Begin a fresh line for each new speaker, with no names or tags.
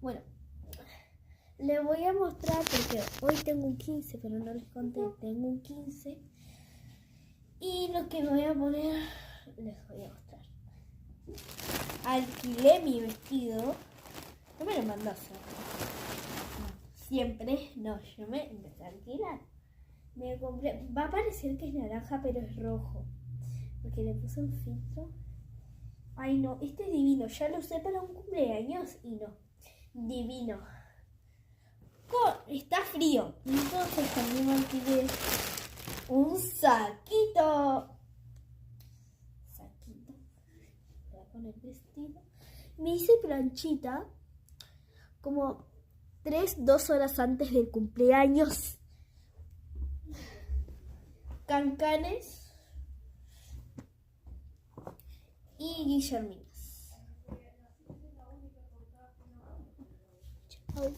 Bueno, les voy a mostrar porque hoy tengo un 15, pero no les conté, tengo un 15. Y lo que me voy a poner, les voy a mostrar. Alquilé mi vestido. No me lo mandó a hacer. Siempre, no, yo me empecé a alquilar. Me compré, va a parecer que es naranja, pero es rojo. Porque le puse un filtro. Ay no, este es divino. Ya lo usé para un cumpleaños y no. Divino. Está frío. Entonces también me alquilé un saquito. Voy a poner vestido. Me hice planchita como 2 horas antes del cumpleaños. Cancanes y Guillerminas. Chao.